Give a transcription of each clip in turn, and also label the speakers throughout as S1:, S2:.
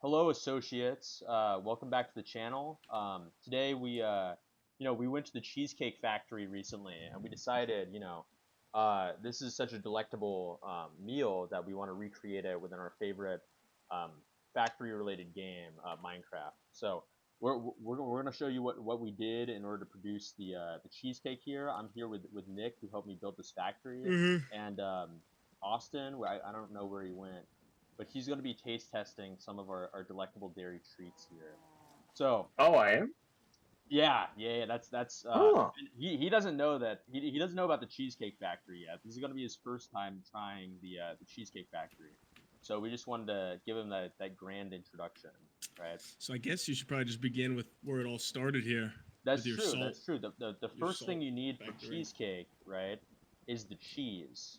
S1: Hello, associates. Welcome back to the channel. Today we went to the Cheesecake Factory recently, and we decided, this is such a delectable meal that we want to recreate it within our favorite um, factory-related game, Minecraft. So we're gonna show you what we did in order to produce the cheesecake here. I'm here with Nick, who helped me build this factory,
S2: Hmm.
S1: and Austin, where I don't know where he went, but he's going to be taste testing some of our delectable dairy treats here. So
S2: Oh, I am?
S1: yeah, that's
S2: Oh.
S1: he doesn't know that he doesn't know about the Cheesecake Factory yet. This is going to be his first time trying the Cheesecake Factory. So we just wanted to give him that grand introduction, right?
S2: So I guess you should probably just begin with where it all started here with
S1: That's
S2: your
S1: true.
S2: salt,
S1: That's true. The
S2: your
S1: first thing
S2: salt
S1: you need for
S2: factory.
S1: cheesecake, right, is the cheese.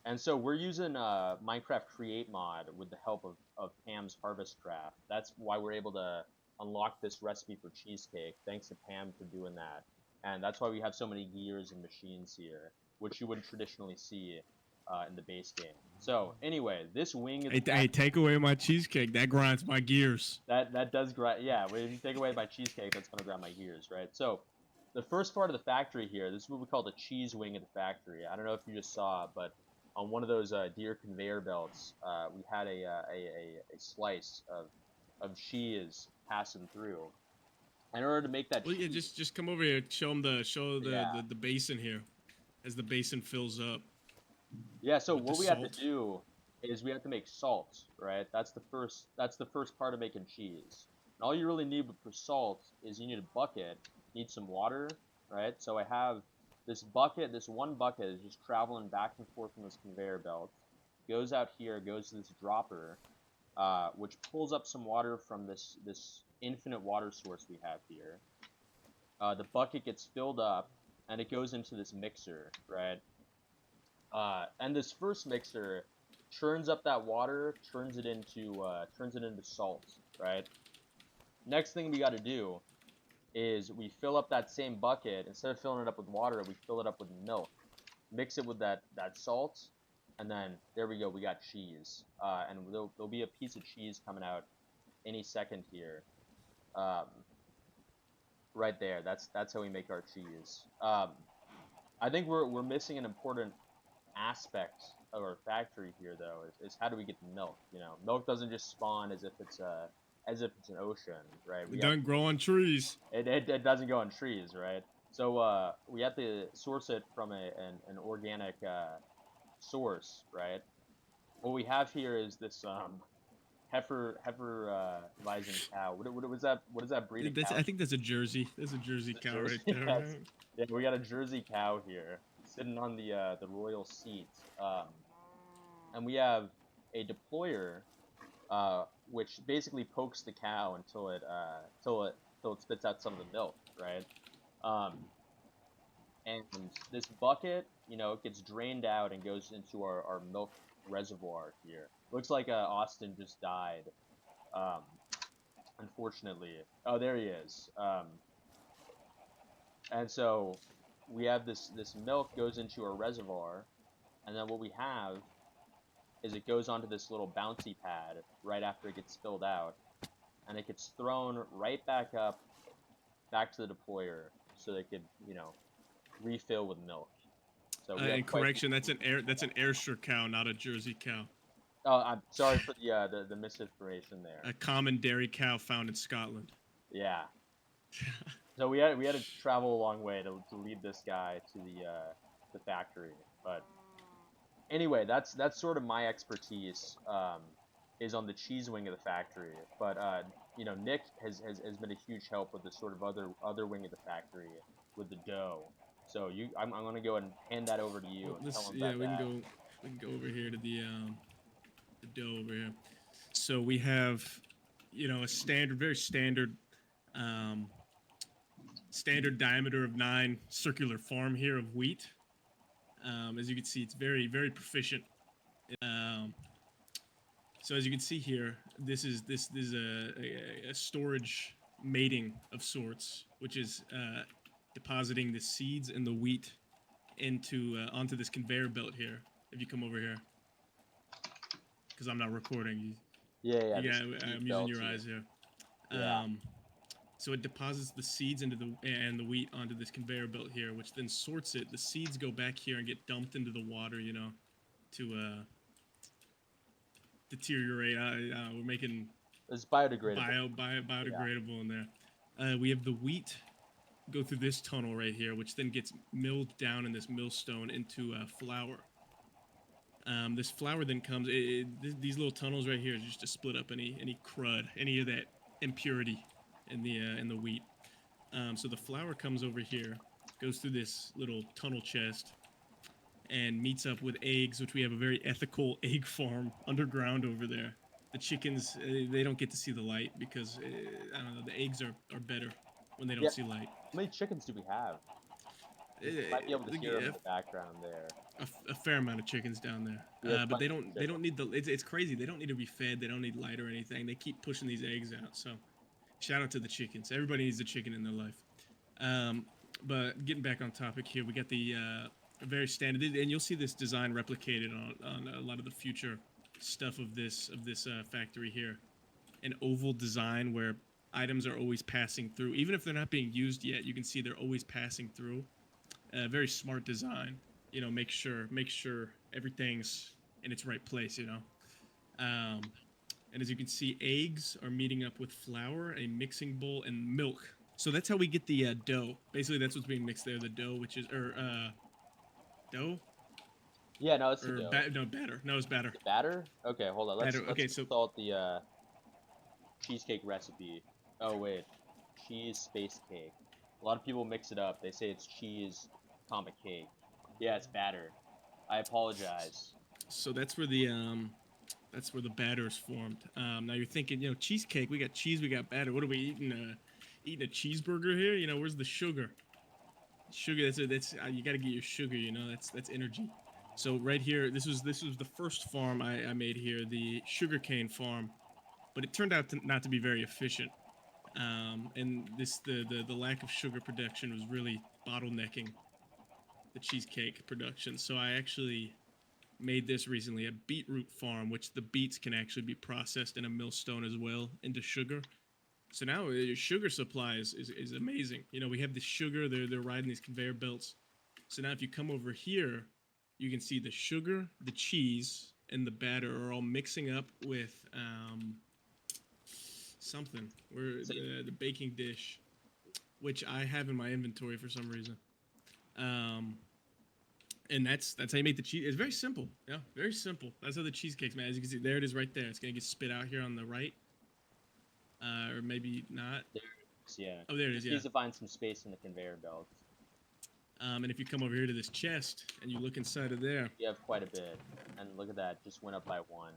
S1: And so we're using Minecraft Create mod with the help of Pam's Harvest Craft. That's why we're able to unlock this recipe for cheesecake, thanks to Pam for doing that. And that's why we have so many gears and machines here, which you wouldn't traditionally see in the base game. So anyway, this wing of the
S2: Hey,
S1: factory
S2: take away my cheesecake. That grinds my gears.
S1: that does grind. Yeah, if you take away my cheesecake, that's gonna grind my gears, right? So, the first part of the factory here, this is what we call the cheese wing of the factory. I don't know if you just saw, but on one of those deer conveyor belts, we had a slice of cheese passing through. In order to make that
S2: Well, yeah,
S1: cheese,
S2: just come over here. Show
S1: yeah,
S2: the basin here, as the basin fills up
S1: yeah. So
S2: with the
S1: what we have to
S2: salt.
S1: do is we have to make salt, right? That's the first part of making cheese. And all you really need for salt is you need a bucket, need some water, right? So I have this bucket, this one bucket is just traveling back and forth from this conveyor belt, goes out here, goes to this dropper, which pulls up some water from this infinite water source we have here. The bucket gets filled up, and it goes into this mixer, right? And this first mixer churns up that water, turns it into salt, right? Next thing we got to do is we fill up that same bucket. Instead of filling it up with water, we fill it up with milk. Mix it with that salt, and then there we go. We got cheese, and there'll be a piece of cheese coming out any second here. Um, right there. That's how we make our cheese. I think we're missing an important aspect of our factory here though is how do we get the milk. Milk doesn't just spawn as if it's an ocean, right?
S2: It doesn't grow on trees.
S1: It doesn't go on trees, right? So we have to source it from an organic source, right? What we have here is this heifer rising cow. What is that breed of
S2: I
S1: cow?
S2: think that's a Jersey. That's a Jersey
S1: It's a
S2: cow right
S1: Jersey.
S2: there,
S1: Yes.
S2: right?
S1: Yeah, we got a Jersey cow here sitting on the royal seat. And we have a deployer, which basically pokes the cow until it spits out some of the milk, right? Um, and this bucket, it gets drained out and goes into our milk reservoir here. Looks like Austin just died. Um, unfortunately. Oh, there he is. And so we have this milk goes into our reservoir, and then what we have is it goes onto this little bouncy pad right after it gets spilled out, and it gets thrown right back up, back to the deployer, so they could, refill with milk. So we have
S2: And
S1: quite.
S2: correction, that's an Ayrshire cow, not a Jersey cow.
S1: Oh, I'm sorry for the misinformation there.
S2: A common dairy cow found in Scotland.
S1: Yeah. So we had to travel a long way to lead this guy to the factory, but anyway, that's sort of my expertise, is on the cheese wing of the factory. But Nick has been a huge help with the sort of other wing of the factory with the dough. So I'm gonna go and hand that over to
S2: Well,
S1: you and tell
S2: let's
S1: him
S2: yeah,
S1: about that.
S2: we can go over here to the dough over here. So we have, a very um, standard diameter of 9 circular farm here of wheat. As you can see, it's very proficient. Um, so as you can see here, this is a storage mating of sorts, which is depositing the seeds and the wheat into onto this conveyor belt here. If you come over here, because I'm not recording,
S1: Yeah.
S2: You
S1: This
S2: got.
S1: cheese
S2: I'm using
S1: belt
S2: your
S1: here.
S2: eyes here.
S1: Yeah.
S2: So it deposits the seeds into the wheat onto this conveyor belt here, which then sorts it. The seeds go back here and get dumped into the water, to deteriorate. We're making
S1: It's biodegradable. Yeah.
S2: biodegradable in there. We have the wheat go through this tunnel right here, which then gets milled down in this millstone into flour. This flour then comes. These little tunnels right here is just to split up any crud, any of that impurity in the wheat. So the flour comes over here, goes through this little tunnel chest, and meets up with eggs, which we have a very ethical egg farm underground over there. The chickens, they don't get to see the light because I don't know. The eggs are better when they don't
S1: Yeah.
S2: see light.
S1: How many chickens do we have?
S2: Uh,
S1: You might be able to hear them
S2: a,
S1: in the background there.
S2: a fair amount of chickens down there,
S1: We have
S2: but
S1: plenty of
S2: they
S1: chickens.
S2: don't need the. It's crazy. They don't need to be fed. They don't need light or anything. They keep pushing these eggs out. So shout out to the chickens. Everybody needs a chicken in their life. Um, but getting back on topic here, we got the very standard, and you'll see this design replicated on a lot of the future stuff of this factory here. An oval design where items are always passing through, even if they're not being used yet. You can see they're always passing through. Very smart design. Make sure everything's in its right place. Um, and as you can see, eggs are meeting up with flour, a mixing bowl, and milk. So that's how we get the dough. Basically, that's what's being mixed there. The dough, which is dough
S1: Yeah, no, it's the
S2: or
S1: dough.
S2: no batter. No, it's batter.
S1: The batter? Okay, hold on. Let's
S2: Batter.
S1: let's
S2: Okay, so
S1: consult the cheesecake recipe. Oh wait, cheese space cake. A lot of people mix it up. They say it's cheese, comma cake. Yeah, it's batter. I apologize.
S2: so that's where the batter is formed. Now you're thinking, cheesecake. We got cheese. We got batter. What are we eating? Eating a cheeseburger here? Where's the sugar? Sugar. That's you got to get your sugar. That's energy. So right here, this was the first farm I made here, the sugarcane farm, but it turned out not to be very efficient. And the lack of sugar production was really bottlenecking the cheesecake production. So I actually made this recently, a beetroot farm, which the beets can actually be processed in a millstone as well into sugar. So now your sugar supply is amazing. We have the sugar, they're riding these conveyor belts. So now if you come over here, you can see the sugar, the cheese, and the batter are all mixing up with something. Where
S1: So,
S2: the baking dish, which I have in my inventory for some reason. Um, and that's how you make the cheese. It's very simple. Yeah, very simple. That's how the cheesecake's made. As you can see, there it is right there. It's gonna get spit out here on the right, or maybe not.
S1: there it is, yeah.
S2: Oh, there it is.
S1: Just
S2: Yeah.
S1: needs to find some space in the conveyor belt.
S2: And if you come over here to this chest and you look inside of there,
S1: You have quite a bit, and look at that, just went up by one.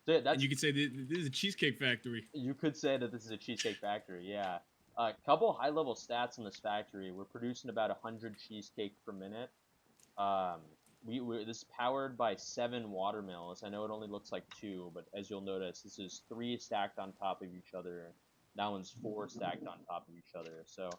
S1: So yeah,
S2: and
S1: that's
S2: you could say this is a cheesecake factory.
S1: you could say that this is a cheesecake factory. Yeah. A couple high level stats in this factory. We're producing about 100 cheesecake per minute. Um, this is powered by 7 water mills. I know it only looks like two, but as you'll notice, this is 3 stacked on top of each other. That one's 4 stacked on top of each other. So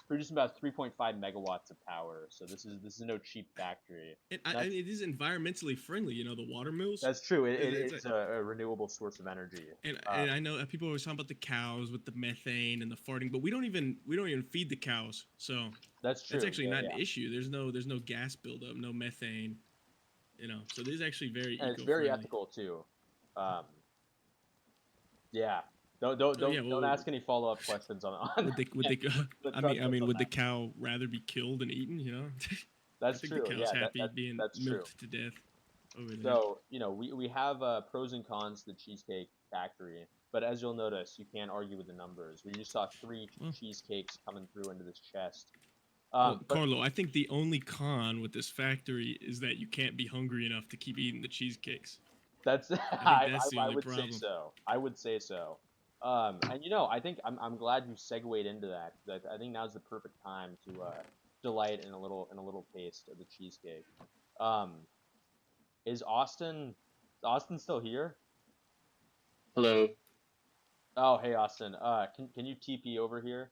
S1: producing about 3.5 megawatts of power. So this is no cheap factory.
S2: It is environmentally friendly. The water mills.
S1: That's true.
S2: It's
S1: It's a renewable source of energy.
S2: and I know people always talk about the cows with the methane and the farting, but we don't even feed the cows, so
S1: That's true.
S2: that's actually
S1: Yeah,
S2: not an
S1: yeah.
S2: issue. There's no gas buildup, no methane. So this is actually very
S1: And it's very
S2: eco-friendly.
S1: ethical too. Um, yeah.
S2: Yeah,
S1: Don't
S2: well,
S1: ask any follow up questions on
S2: would they?
S1: the
S2: I
S1: details
S2: mean,
S1: on
S2: would the
S1: that.
S2: cow rather be killed and eaten? I
S1: That's
S2: think the
S1: true.
S2: cow's
S1: Yeah,
S2: happy being
S1: that's true.
S2: milked to death over there.
S1: So we have pros and cons to the Cheesecake Factory, but as you'll notice, you can't argue with the numbers. We just saw three
S2: Well,
S1: cheesecakes coming through into this chest.
S2: well,
S1: But
S2: Carlo, I think the only con with this factory is that you can't be hungry enough to keep eating the cheesecakes.
S1: that's
S2: I think that's the
S1: I
S2: only
S1: would say
S2: problem.
S1: so. I would say so. And I think I'm glad you segued into that. 'Cause I think now's the perfect time to delight in a little taste of the cheesecake. Um, is Austin still here?
S3: Hello.
S1: Oh, hey Austin. Can you TP over here?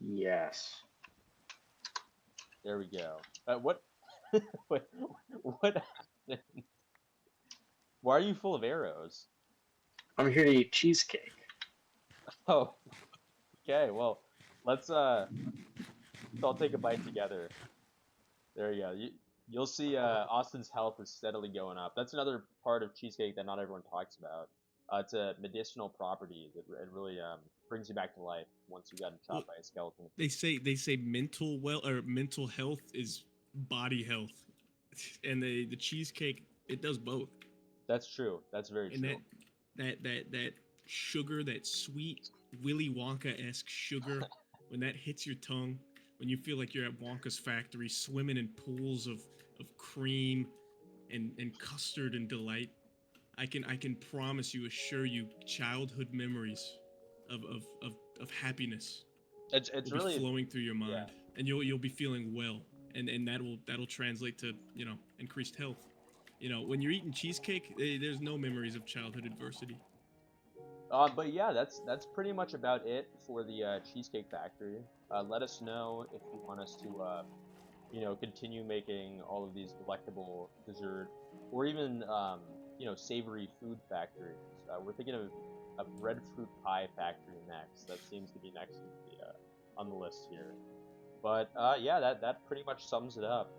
S3: Yes.
S1: There we go. What what happened? Why are you full of arrows?
S3: I'm here to eat cheesecake.
S1: Oh, okay. Well, let's all take a bite together. There you go. You'll see Austin's health is steadily going up. That's another part of cheesecake that not everyone talks about. It's a medicinal property that it really brings you back to life once you've gotten
S2: Well,
S1: shot by a skeleton.
S2: they say mental health is body health, and the cheesecake it does both.
S1: That's true. That's very
S2: And
S1: true.
S2: that sugar, that sweet Willy Wonka esque sugar, when that hits your tongue, when you feel like you're at Wonka's factory, swimming in pools of cream and custard and delight, I can promise you, assure you, childhood memories of happiness
S1: It's
S2: will be
S1: really
S2: flowing through your
S1: yeah.
S2: mind, and you'll be feeling well, and that'll translate to increased health. When you're eating cheesecake, there's no memories of childhood adversity.
S1: But yeah, that's pretty much about it for the Cheesecake Factory. Let us know if you want us to continue making all of these delectable dessert or even savory food factories. We're thinking of a breadfruit pie factory next. That seems to be next on the list here. But yeah, that pretty much sums it up.